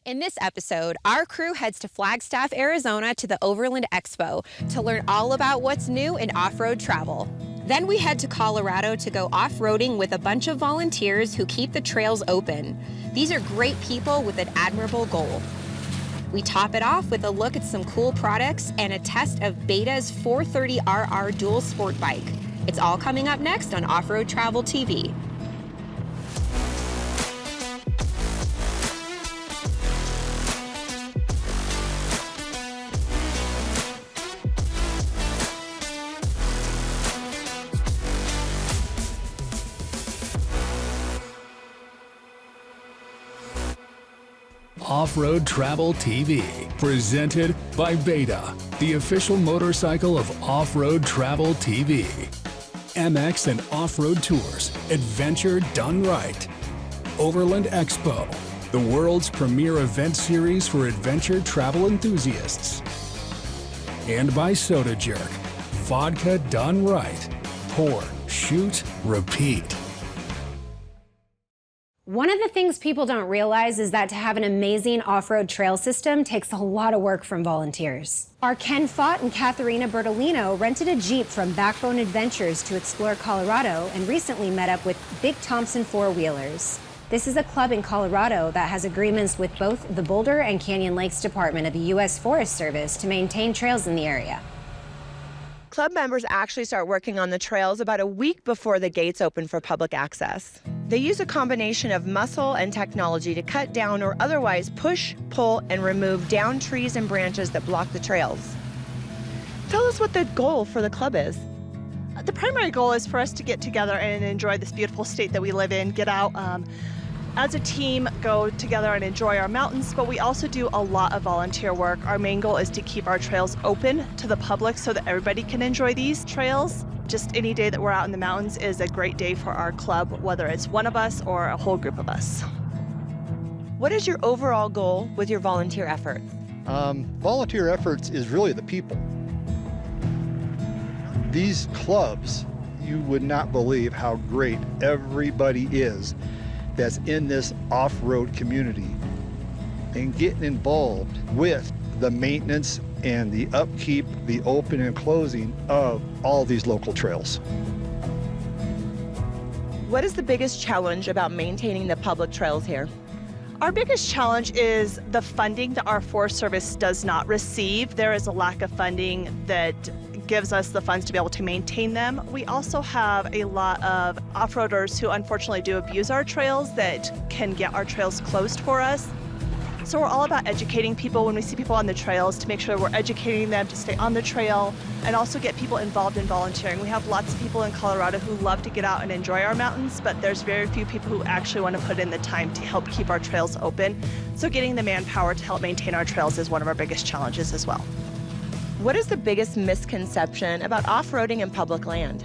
In this episode, our crew heads to Flagstaff, Arizona to the Overland Expo to learn all about what's new in off-road travel. Then we head to Colorado to go off-roading with a bunch of volunteers who keep the trails open. These are great people with an admirable goal. We top it off with a look at some cool products and a test of Beta's 430RR dual sport bike. It's all coming up next on Off-Road Travel TV. Off-Road Travel TV, presented by Beta, the official motorcycle of Off-Road Travel TV. MX and off-road tours, adventure done right. Overland Expo, the world's premier event series for adventure travel enthusiasts. And by Soda Jerk, vodka done right. Pour, shoot, repeat. One of the things people don't realize is that to have an amazing off-road trail system takes a lot of work from volunteers. Our Ken Fott and Katharina Bertolino rented a Jeep from Backbone Adventures to explore Colorado and recently met up with Big Thompson four-wheelers. This is a club in Colorado that has agreements with both the Boulder and Canyon Lakes Department of the U.S. Forest Service to maintain trails in the area. Club members actually start working on the trails about a week before the gates open for public access. They use a combination of muscle and technology to cut down or otherwise push, pull, and remove down trees and branches that block the trails. Tell us what the goal for the club is. The primary goal is for us to get together and enjoy this beautiful state that we live in, get out as a team, go together and enjoy our mountains, but we also do a lot of volunteer work. Our main goal is to keep our trails open to the public so that everybody can enjoy these trails. Just any day that we're out in the mountains is a great day for our club, whether it's one of us or a whole group of us. What is your overall goal with your volunteer efforts? Volunteer efforts is really the people. These clubs, you would not believe how great everybody is that's in this off-road community, and getting involved with the maintenance and the upkeep, the open and closing of all these local trails. What is the biggest challenge about maintaining the public trails here? Our biggest challenge is the funding that our Forest Service does not receive. There is a lack of funding that gives us the funds to be able to maintain them. We also have a lot of off-roaders who unfortunately do abuse our trails that can get our trails closed for us. So we're all about educating people when we see people on the trails to make sure we're educating them to stay on the trail and also get people involved in volunteering. We have lots of people in Colorado who love to get out and enjoy our mountains, but there's very few people who actually want to put in the time to help keep our trails open. So getting the manpower to help maintain our trails is one of our biggest challenges as well. What is the biggest misconception about off-roading in public land?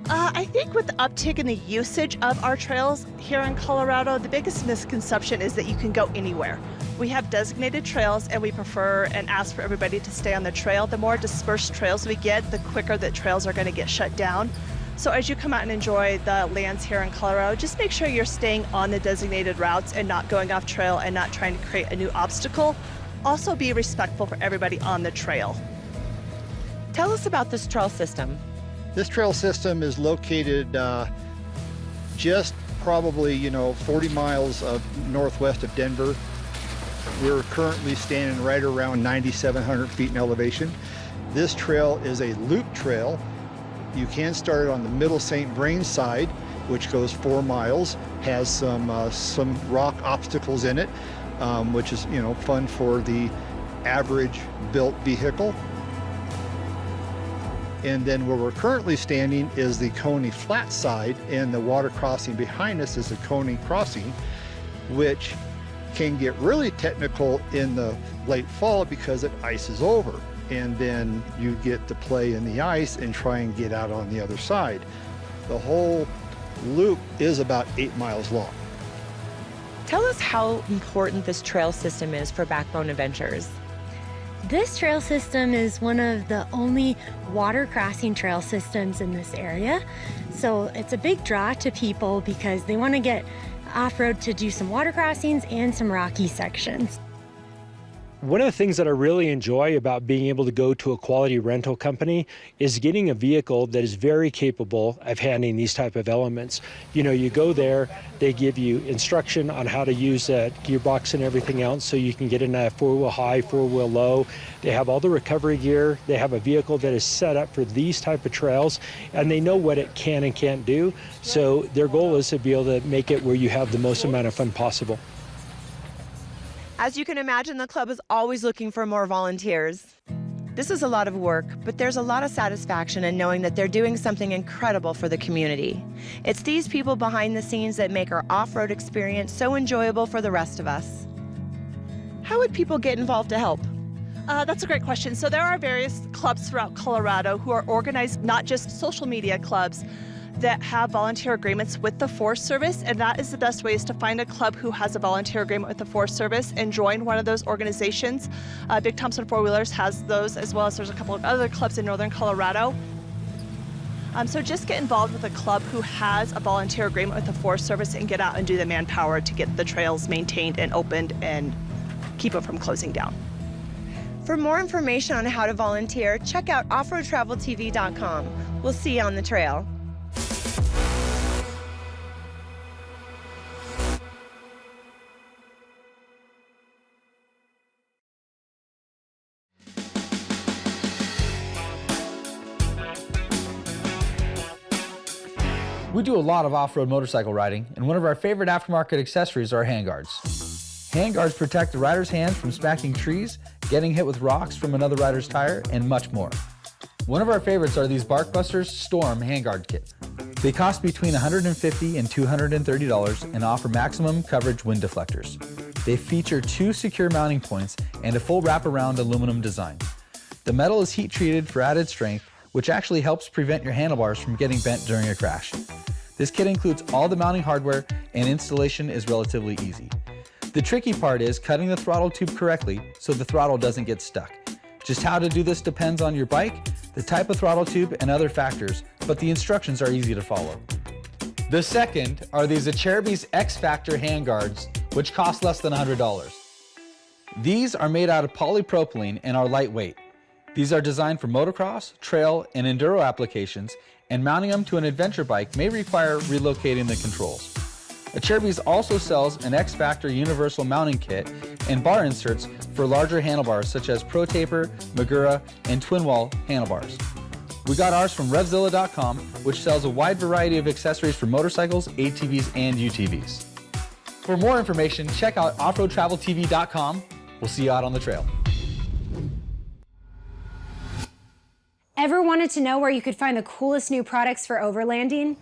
I think with the uptick in the usage of our trails here in Colorado, the biggest misconception is that you can go anywhere. We have designated trails and we prefer and ask for everybody to stay on the trail. The more dispersed trails we get, the quicker that trails are going to get shut down. So as you come out and enjoy the lands here in Colorado, just make sure you're staying on the designated routes and not going off trail and not trying to create a new obstacle. Also be respectful for everybody on the trail. Tell us about this trail system. This trail system is located just probably, 40 miles northwest of Denver. We're currently standing right around 9,700 feet in elevation. This trail is a loop trail. You can start it on the middle St. Vrain side, which goes 4 miles, has some rock obstacles in it, which is, fun for the average built vehicle. And then where we're currently standing is the Coney Flat side, and the water crossing behind us is the Coney Crossing, which can get really technical in the late fall because it ices over. And then you get to play in the ice and try and get out on the other side. The whole loop is about 8 miles long. Tell us how important this trail system is for Backbone Adventures. This trail system is one of the only water crossing trail systems in this area. So it's a big draw to people because they want to get off-road to do some water crossings and some rocky sections. One of the things that I really enjoy about being able to go to a quality rental company is getting a vehicle that is very capable of handling these type of elements. You know, you go there, they give you instruction on how to use that gearbox and everything else so you can get in a four-wheel high, four-wheel low. They have all the recovery gear. They have a vehicle that is set up for these type of trails, and they know what it can and can't do. So their goal is to be able to make it where you have the most amount of fun possible. As you can imagine, the club is always looking for more volunteers. This is a lot of work, but there's a lot of satisfaction in knowing that they're doing something incredible for the community. It's these people behind the scenes that make our off-road experience so enjoyable for the rest of us. How would people get involved to help? That's a great question. So there are various clubs throughout Colorado who are organized, not just social media clubs, that have volunteer agreements with the Forest Service, and that is the best way, is to find a club who has a volunteer agreement with the Forest Service and join one of those organizations. Big Thompson Four Wheelers has those, as well as there's a couple of other clubs in northern Colorado. So just get involved with a club who has a volunteer agreement with the Forest Service and get out and do the manpower to get the trails maintained and opened and keep it from closing down. For more information on how to volunteer, check out offroadtraveltv.com. We'll see you on the trail. We do a lot of off-road motorcycle riding, and one of our favorite aftermarket accessories are handguards. Handguards protect the rider's hands from smacking trees, getting hit with rocks from another rider's tire, and much more. One of our favorites are these Barkbusters Storm handguard kits. They cost between $150 and $230 and offer maximum coverage wind deflectors. They feature 2 secure mounting points and a full wraparound aluminum design. The metal is heat treated for added strength, which actually helps prevent your handlebars from getting bent during a crash. This kit includes all the mounting hardware, and installation is relatively easy. The tricky part is cutting the throttle tube correctly so the throttle doesn't get stuck. Just how to do this depends on your bike, the type of throttle tube, and other factors, but the instructions are easy to follow. The second are these Acerbis X Factor handguards, which cost less than $100. These are made out of polypropylene and are lightweight. These are designed for motocross, trail, and enduro applications, and mounting them to an adventure bike may require relocating the controls. Acerbis also sells an X Factor universal mounting kit and bar inserts for larger handlebars such as Pro Taper, Magura, and Twin Wall handlebars. We got ours from RevZilla.com, which sells a wide variety of accessories for motorcycles, ATVs, and UTVs. For more information, check out offroadtraveltv.com. We'll see you out on the trail. Ever wanted to know where you could find the coolest new products for overlanding?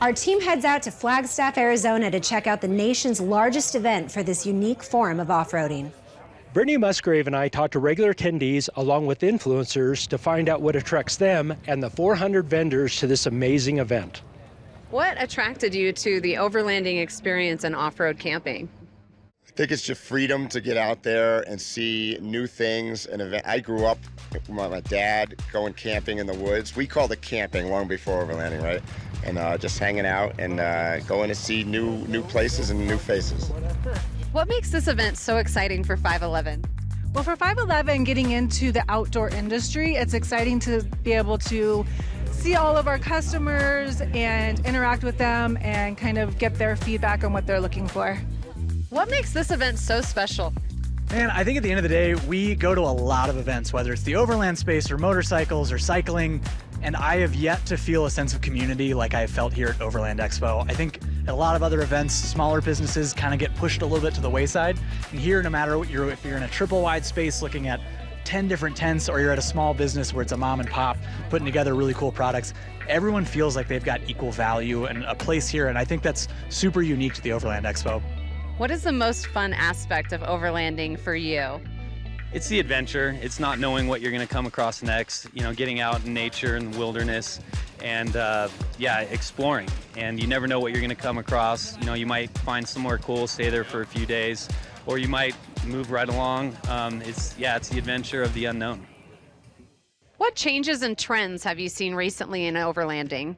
Our team heads out to Flagstaff, Arizona to check out the nation's largest event for this unique form of off-roading. Brittany Musgrave and I talked to regular attendees along with influencers to find out what attracts them and the 400 vendors to this amazing event. What attracted you to the overlanding experience and off-road camping? I think it's just freedom to get out there and see new things. I grew up with my dad going camping in the woods. We called it camping long before overlanding, right? And just hanging out and going to see new places and new faces. What makes this event so exciting for 511? Well, for 511, getting into the outdoor industry, it's exciting to be able to see all of our customers and interact with them and kind of get their feedback on what they're looking for. What makes this event so special? Man, I think at the end of the day, we go to a lot of events, whether it's the overland space or motorcycles or cycling, and I have yet to feel a sense of community like I have felt here at Overland Expo. I think at a lot of other events, smaller businesses kind of get pushed a little bit to the wayside. And here, no matter what if you're in a triple wide space looking at 10 different tents, or you're at a small business where it's a mom and pop putting together really cool products, everyone feels like they've got equal value and a place here, and I think that's super unique to the Overland Expo. What is the most fun aspect of overlanding for you? It's the adventure. It's not knowing what you're going to come across next, getting out in nature and wilderness and exploring. And you never know what you're going to come across. You might find somewhere cool, stay there for a few days, or you might move right along. It's the adventure of the unknown. What changes and trends have you seen recently in overlanding?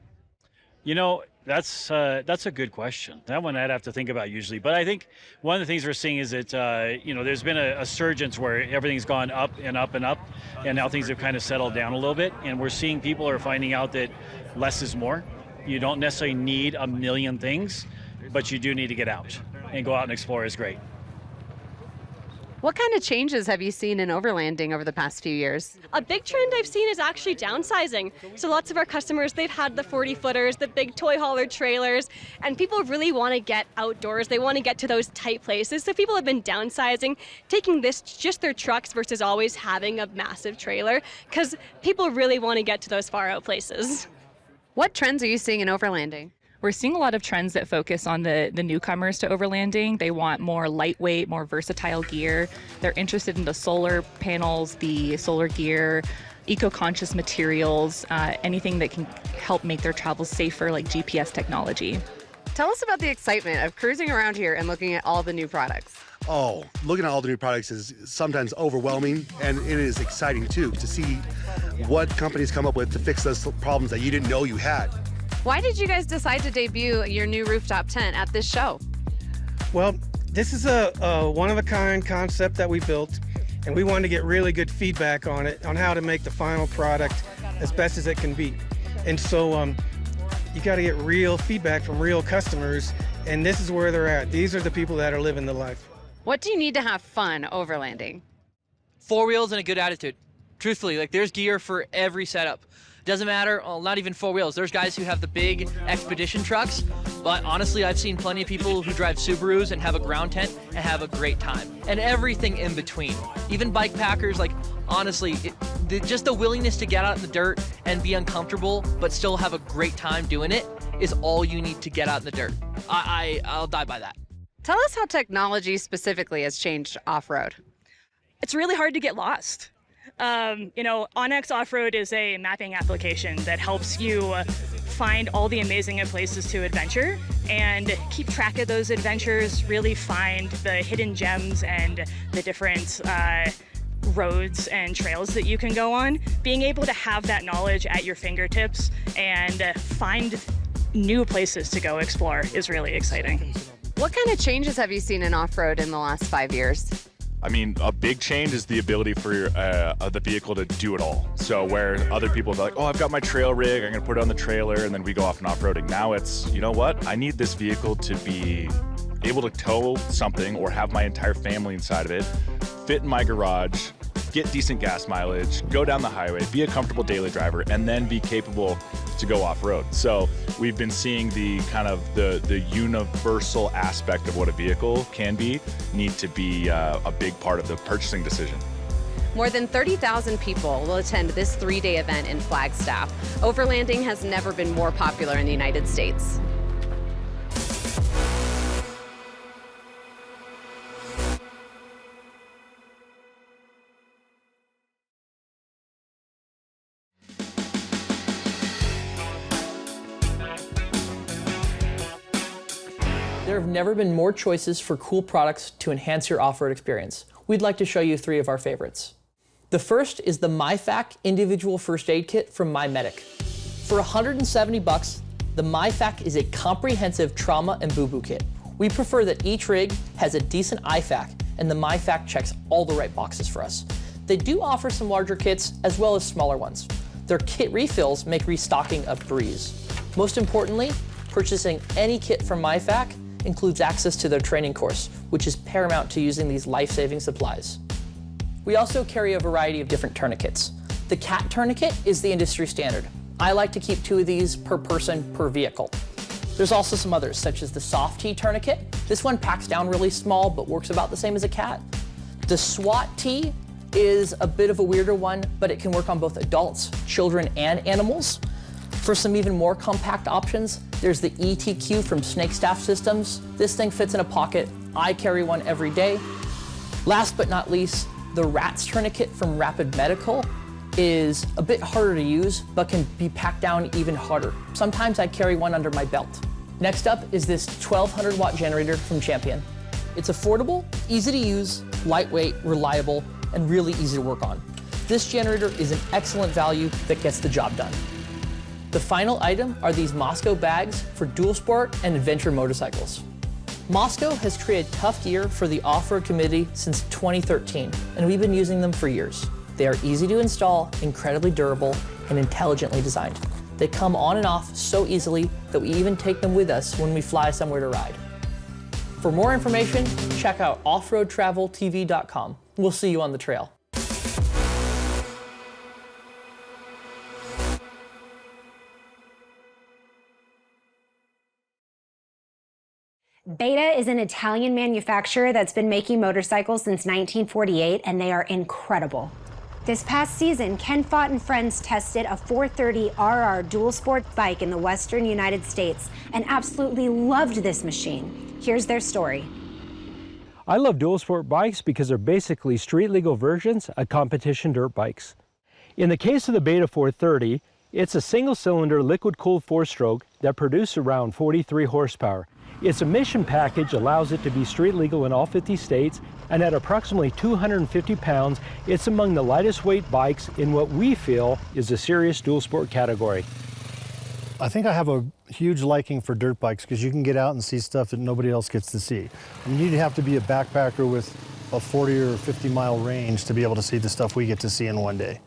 That's a good question. That one I'd have to think about usually. But I think one of the things we're seeing is that, there's been a surge where everything's gone up and up and up, and now things have kind of settled down a little bit. And we're seeing people are finding out that less is more. You don't necessarily need a million things, but you do need to get out and go out and explore is great. What kind of changes have you seen in overlanding over the past few years? A big trend I've seen is actually downsizing. So lots of our customers, they've had the 40-footers, the big toy hauler trailers, and people really want to get outdoors. They want to get to those tight places. So people have been downsizing, taking just their trucks versus always having a massive trailer, because people really want to get to those far out places. What trends are you seeing in overlanding? We're seeing a lot of trends that focus on the newcomers to overlanding. They want more lightweight, more versatile gear. They're interested in the solar panels, the solar gear, eco-conscious materials, anything that can help make their travels safer, like GPS technology. Tell us about the excitement of cruising around here and looking at all the new products. Oh, looking at all the new products is sometimes overwhelming, and it is exciting too to see what companies come up with to fix those problems that you didn't know you had. Why did you guys decide to debut your new rooftop tent at this show? Well, this is a one-of-a-kind concept that we built, and we wanted to get really good feedback on it, on how to make the final product as best as it can be. And so you got to get real feedback from real customers, and this is where they're at. These are the people that are living the life. What do you need to have fun overlanding? 4 wheels and a good attitude. Truthfully, there's gear for every setup. Doesn't matter, not even 4 wheels. There's guys who have the big expedition trucks, but honestly, I've seen plenty of people who drive Subarus and have a ground tent and have a great time. And everything in between. Even bike packers, honestly, just the willingness to get out in the dirt and be uncomfortable, but still have a great time doing it is all you need to get out in the dirt. I'll die by that. Tell us how technology specifically has changed off-road. It's really hard to get lost. Onyx Off-Road is a mapping application that helps you find all the amazing places to adventure and keep track of those adventures, really find the hidden gems and the different roads and trails that you can go on. Being able to have that knowledge at your fingertips and find new places to go explore is really exciting. What kind of changes have you seen in off-road in the last 5 years? I mean, a big change is the ability for the vehicle to do it all. So where other people are like, oh, I've got my trail rig, I'm gonna put it on the trailer, and then we go off and off-roading. Now it's, you know what? I need this vehicle to be able to tow something or have my entire family inside of it, fit in my garage, get decent gas mileage, go down the highway, be a comfortable daily driver, and then be capable to go off-road. So we've been seeing the kind of the universal aspect of what a vehicle can be need to be a big part of the purchasing decision. More than 30,000 people will attend this 3-day event in Flagstaff. Overlanding has never been more popular in the United States. There have never been more choices for cool products to enhance your off-road experience. We'd like to show you 3 of our favorites. The first is the MyFac Individual First Aid Kit from MyMedic. For $170, the MyFac is a comprehensive trauma and boo-boo kit. We prefer that each rig has a decent IFAC, and the MyFac checks all the right boxes for us. They do offer some larger kits as well as smaller ones. Their kit refills make restocking a breeze. Most importantly, purchasing any kit from MyFac includes access to their training course, which is paramount to using these life-saving supplies. We also carry a variety of different tourniquets. The CAT tourniquet is the industry standard. I like to keep 2 of these per person per vehicle. There's also some others, such as the Soft T tourniquet. This one packs down really small, but works about the same as a CAT. The SWAT T is a bit of a weirder one, but it can work on both adults, children, and animals. For some even more compact options, there's the ETQ from Flagstaff Systems. This thing fits in a pocket. I carry one every day. Last but not least, the RATS tourniquet from Rapid Medical is a bit harder to use, but can be packed down even harder. Sometimes I carry one under my belt. Next up is this 1200 watt generator from Champion. It's affordable, easy to use, lightweight, reliable, and really easy to work on. This generator is an excellent value that gets the job done. The final item are these Moscow bags for dual sport and adventure motorcycles. Moscow has created tough gear for the off-road community since 2013, and we've been using them for years. They are easy to install, incredibly durable, and intelligently designed. They come on and off so easily that we even take them with us when we fly somewhere to ride. For more information, check out offroadtraveltv.com. We'll see you on the trail. Beta is an Italian manufacturer that's been making motorcycles since 1948, and they are incredible. This past season, Ken Fott and friends tested a 430RR dual sport bike in the western United States and absolutely loved this machine. Here's their story. I love dual sport bikes because they're basically street legal versions of competition dirt bikes. In the case of the Beta 430, it's a single cylinder liquid cooled 4-stroke that produces around 43 horsepower. Its emission package allows it to be street legal in all 50 states, and at approximately 250 pounds, it's among the lightest weight bikes in what we feel is a serious dual sport category. I think I have a huge liking for dirt bikes because you can get out and see stuff that nobody else gets to see. I mean, you'd have to be a backpacker with a 40 or 50 mile range to be able to see the stuff we get to see in one day.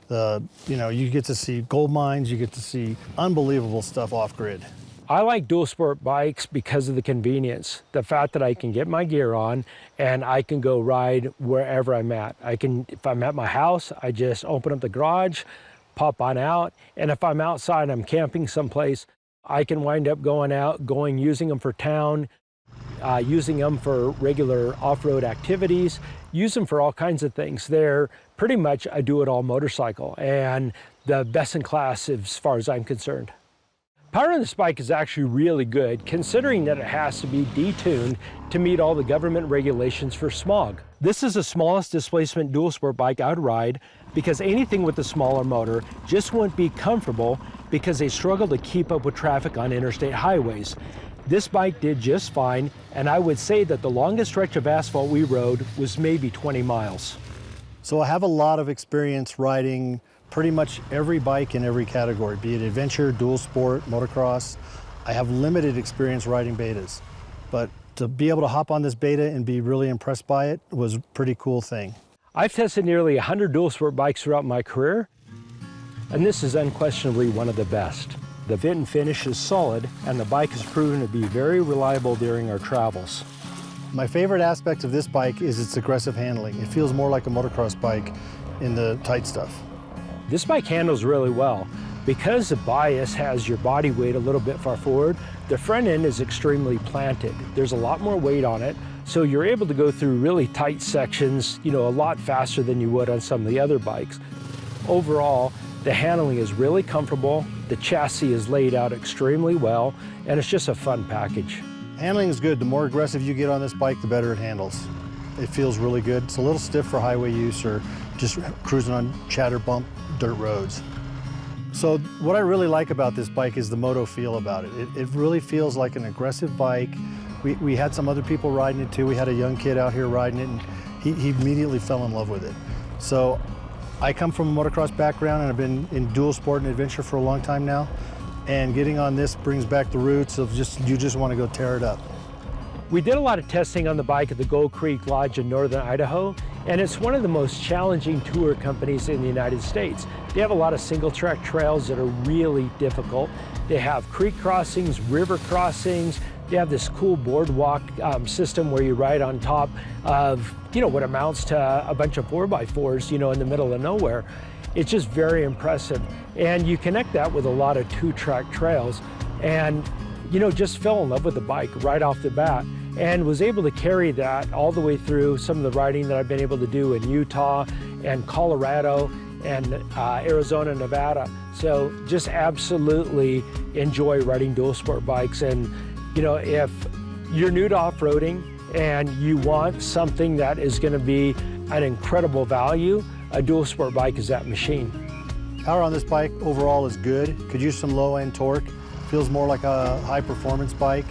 You know, you get to see gold mines, you get to see unbelievable stuff off grid. I like dual sport bikes because of the convenience, the fact that I can get my gear on and I can go ride wherever I'm at. If I'm at my house, I just open up the garage, pop on out, and if I'm outside, I'm camping someplace, I can wind up using them for town, using them for regular off-road activities, use them for all kinds of things. They're pretty much a do-it-all motorcycle and the best in class as far as I'm concerned. Power on this bike is actually really good, considering that it has to be detuned to meet all the government regulations for smog. This is the smallest displacement dual sport bike I'd ride because anything with a smaller motor just wouldn't be comfortable because they struggle to keep up with traffic on interstate highways. This bike did just fine, and I would say that the longest stretch of asphalt we rode was maybe 20 miles. So I have a lot of experience riding pretty much every bike in every category, be it adventure, dual sport, motocross. I have limited experience riding Betas, but to be able to hop on this Beta and be really impressed by it was a pretty cool thing. I've tested nearly 100 dual sport bikes throughout my career, and this is unquestionably one of the best. The fit and finish is solid, and the bike has proven to be very reliable during our travels. My favorite aspect of this bike is its aggressive handling. It feels more like a motocross bike in the tight stuff. This bike handles really well. Because the bias has your body weight a little bit far forward, the front end is extremely planted. There's a lot more weight on it, so you're able to go through really tight sections, a lot faster than you would on some of the other bikes. Overall, the handling is really comfortable, the chassis is laid out extremely well, and it's just a fun package. Handling is good. The more aggressive you get on this bike, the better it handles. It feels really good. It's a little stiff for highway use or just cruising on chatter bump dirt roads. So what I really like about this bike is the moto feel about it. It really feels like an aggressive bike. We had some other people riding it too. We had a young kid out here riding it, and he immediately fell in love with it. So I come from a motocross background, and I've been in dual sport and adventure for a long time now. And getting on this brings back the roots of you just want to go tear it up. We did a lot of testing on the bike at the Gold Creek Lodge in northern Idaho, and it's one of the most challenging tour companies in the United States. They have a lot of single track trails that are really difficult. They have creek crossings, river crossings. They have this cool boardwalk system where you ride on top of, what amounts to a bunch of 4x4s, in the middle of nowhere. It's just very impressive. And you connect that with a lot of two-track trails, and just fell in love with the bike right off the bat and was able to carry that all the way through some of the riding that I've been able to do in Utah and Colorado and Arizona, Nevada. So just absolutely enjoy riding dual sport bikes. And if you're new to off-roading and you want something that is going to be an incredible value, a dual sport bike is that machine. Power on this bike overall is good. Could use some low-end torque. Feels more like a high-performance bike,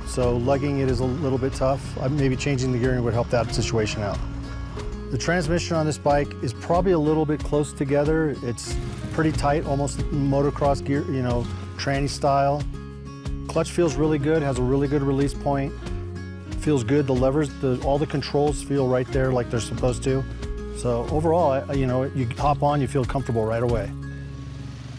so lugging it is a little bit tough. Maybe changing the gearing would help that situation out. The transmission on this bike is probably a little bit close together. It's pretty tight, almost motocross gear, you know, tranny style. Clutch feels really good, has a really good release point. Feels good, the levers, all the controls feel right there like they're supposed to. So overall, you know, you hop on, you feel comfortable right away.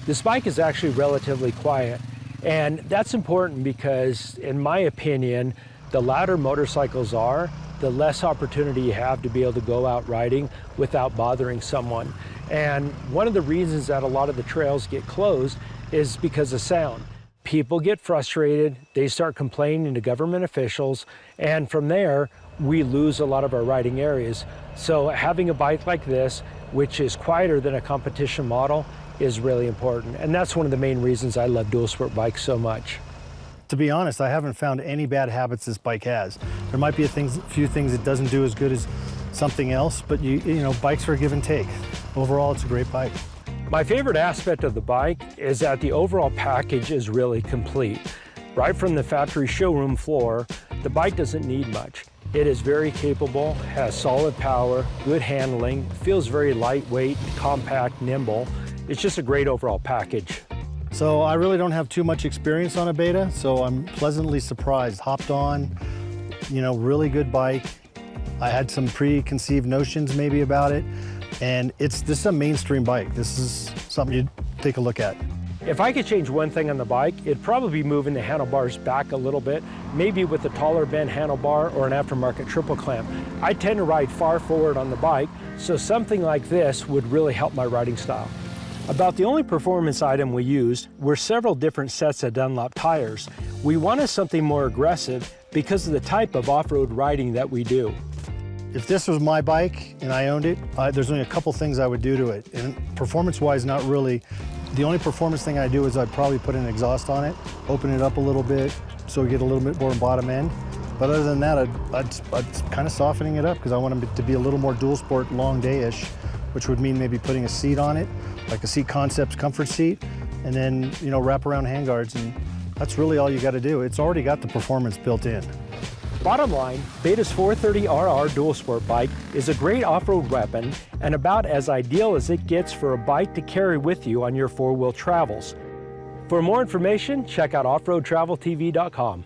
This bike is actually relatively quiet, and that's important because, in my opinion, the louder motorcycles are, the less opportunity you have to be able to go out riding without bothering someone. And one of the reasons that a lot of the trails get closed is because of sound. People get frustrated, they start complaining to government officials, and from there, we lose a lot of our riding areas. So having a bike like this, which is quieter than a competition model, is really important. And that's one of the main reasons I love dual sport bikes so much. To be honest, I haven't found any bad habits this bike has. There might be a few things it doesn't do as good as something else, but you know, bikes are a give and take. Overall, it's a great bike. My favorite aspect of the bike is that the overall package is really complete. Right from the factory showroom floor, the bike doesn't need much. It is very capable, has solid power, good handling, feels very lightweight, compact, nimble. It's just a great overall package. So I really don't have too much experience on a Beta, so I'm pleasantly surprised. Hopped on, you know, really good bike. I had some preconceived notions maybe about it, and this is a mainstream bike. This is something you'd take a look at. If I could change one thing on the bike, it'd probably be moving the handlebars back a little bit, maybe with a taller bend handlebar or an aftermarket triple clamp. I tend to ride far forward on the bike, so something like this would really help my riding style. About the only performance item we used were several different sets of Dunlop tires. We wanted something more aggressive because of the type of off-road riding that we do. If this was my bike and I owned it, there's only a couple things I would do to it. And performance-wise, not really. The only performance thing I do is I'd probably put an exhaust on it, open it up a little bit so we get a little bit more bottom end. But other than that, I'd kind of softening it up because I want them to be a little more dual sport, long day-ish, which would mean maybe putting a seat on it, like a Seat Concepts comfort seat, and then, you know, wrap around handguards, and that's really all you got to do. It's already got the performance built in. Bottom line, Beta's 430RR dual sport bike is a great off-road weapon and about as ideal as it gets for a bike to carry with you on your four-wheel travels. For more information, check out offroadtraveltv.com.